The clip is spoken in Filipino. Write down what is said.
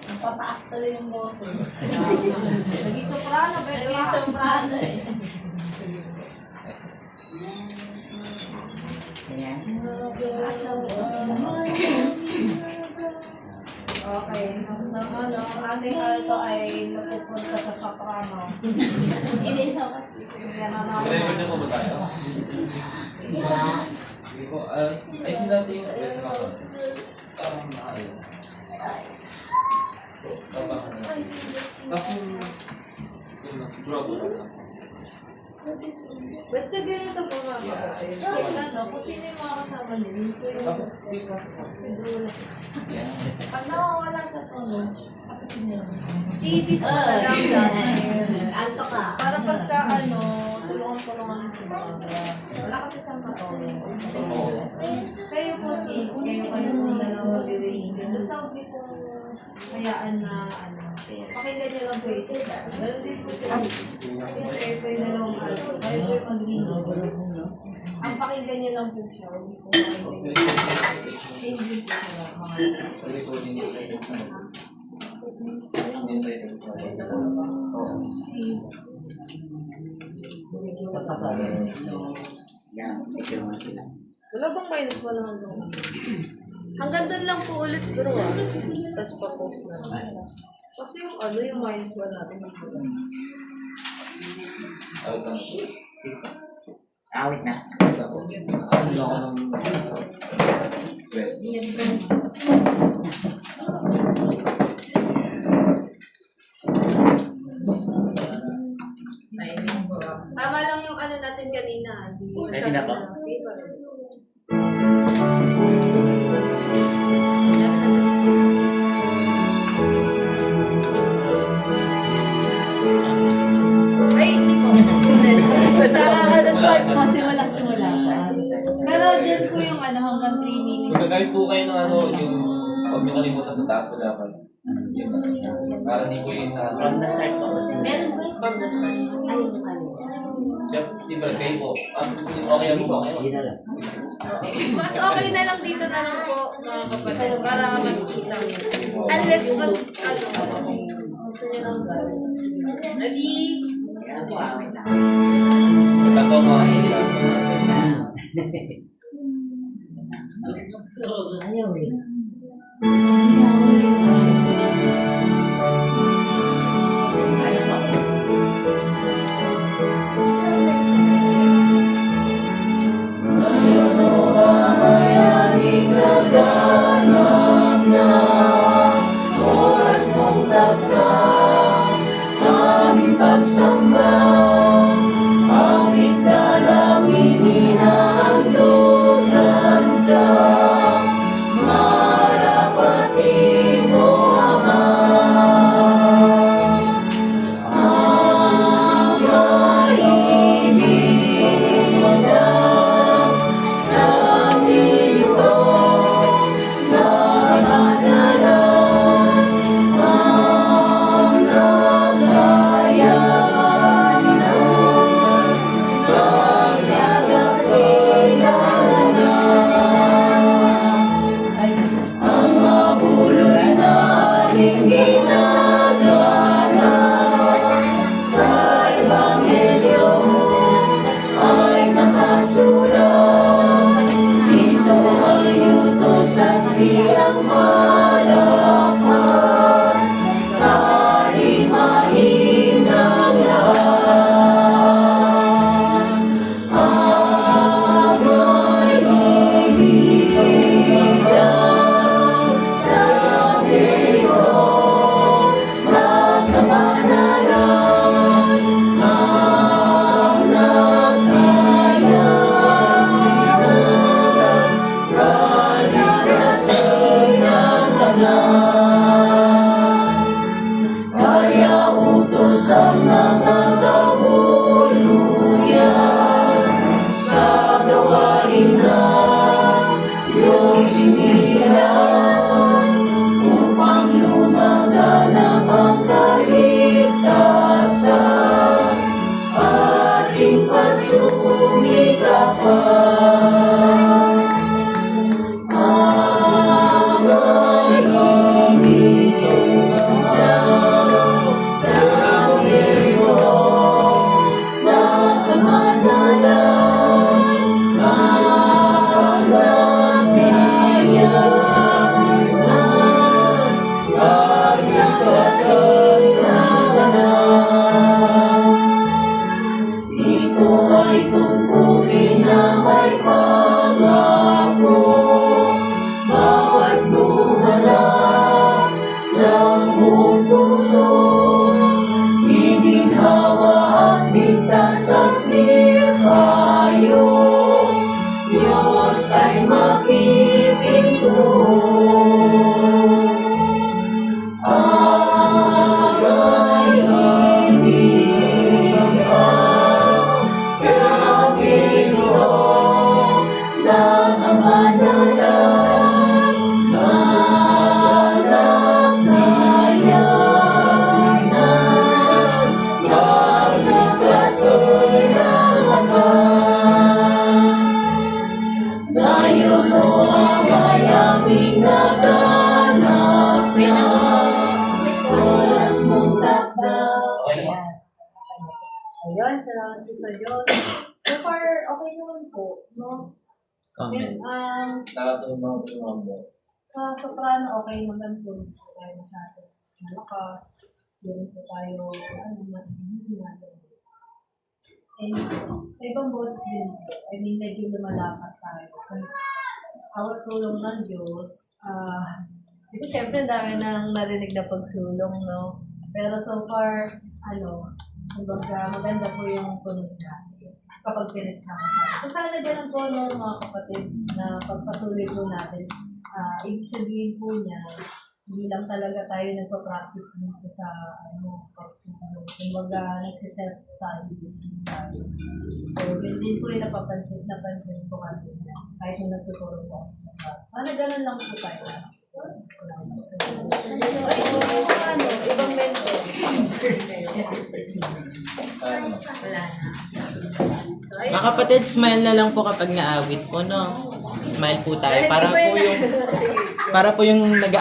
Napataas tuloy yung boto. Naging soprano, pero naging soprano eh. Ayan. Okay. Ang ating alto ay napupunta sa soprano. Hindi na kasi. Driver niyo po ba tayo? Hindi ko, ay sila yung best na ako. Parang maayos. Tapos Basta ganito po mga kapatid. Kung sino yung mga kasama niyo, yun po yung siguro. Pag nawawala sa tono, kapatid niyo. Dito na lang yan. Alto ka. Para pagka tulungan-tulungan sa mga. Wala kasi sa matulong. Kayo po sis, kayo po dalawa mag-iwin. Basta huwag niyo pong hayaan na pakinggan niyo lang po yung isa. Meron din po sila. Kasi kayo po yung dalawang alto. Kayo po yung mag-iwin. Ang pakinggan niyo lang po siya. Huwag niyo po pakinggan niyo. Hindi po sila mga Sa pasada. Yan, medyo mga sila. wala bang minus mo naman doon? Hanggang doon lang po ulit bro Tapos pa-post na lang. Kasi yung minus mo natin. Awit na. Tama lang yung natin kanina. Ready na ba? Sige pa rin. Yan na sa list. Ay, hindi po. Start mo, simula. Pero dyan po yung hanggang 3 minutes. Magagawin po kayo ng yung huwag niyo kalimutan sa taas ko dapat. Yun. Para hindi po yung From the start po. Meron po yung from the start. Ayun yung kanina. di ba kayo po? Okay lang po kayo. Hindi na lang. Mas okay na lang dito na lang po mga kapatid para mas kita mo. Unless mas gusto nyo lang gawin. Ready? Yan po, awit na. Ito mga Ayaw eh. Ayos pa. hinaganap na oras mong takdaw. Ayan. Ayun, salamat po sa Diyos. So far, okay naman po, no? Sa soprano, okay naman po. Tayo masyado malakas. Yun po tayo, hindi natin. And sa ibang boses din po, I mean, medyo lumalakad tayo. Awat tulong ng Diyos. Kasi syempre, dami nang narinig na pagsulong, no? Pero so far, kumbaga, maganda po yung tunog natin kapag pinagsama-sama. So sana ganun po, no, mga kapatid, na pagpatuloy po natin. Ibig sabihin po niya, hindi lang talaga tayo nagpa-practice dito sa pagsulong. Kumbaga, nagsiself-study din tayo. So, yun din po yung napansin ko kanina. Kahit yung nagtuturo po ako sa class. Sana ganun lang po tayo. Ibang mentor. Wala na. Mga kapatid, smile na lang po kapag naawit po, no? Smile po tayo. Para po yung nag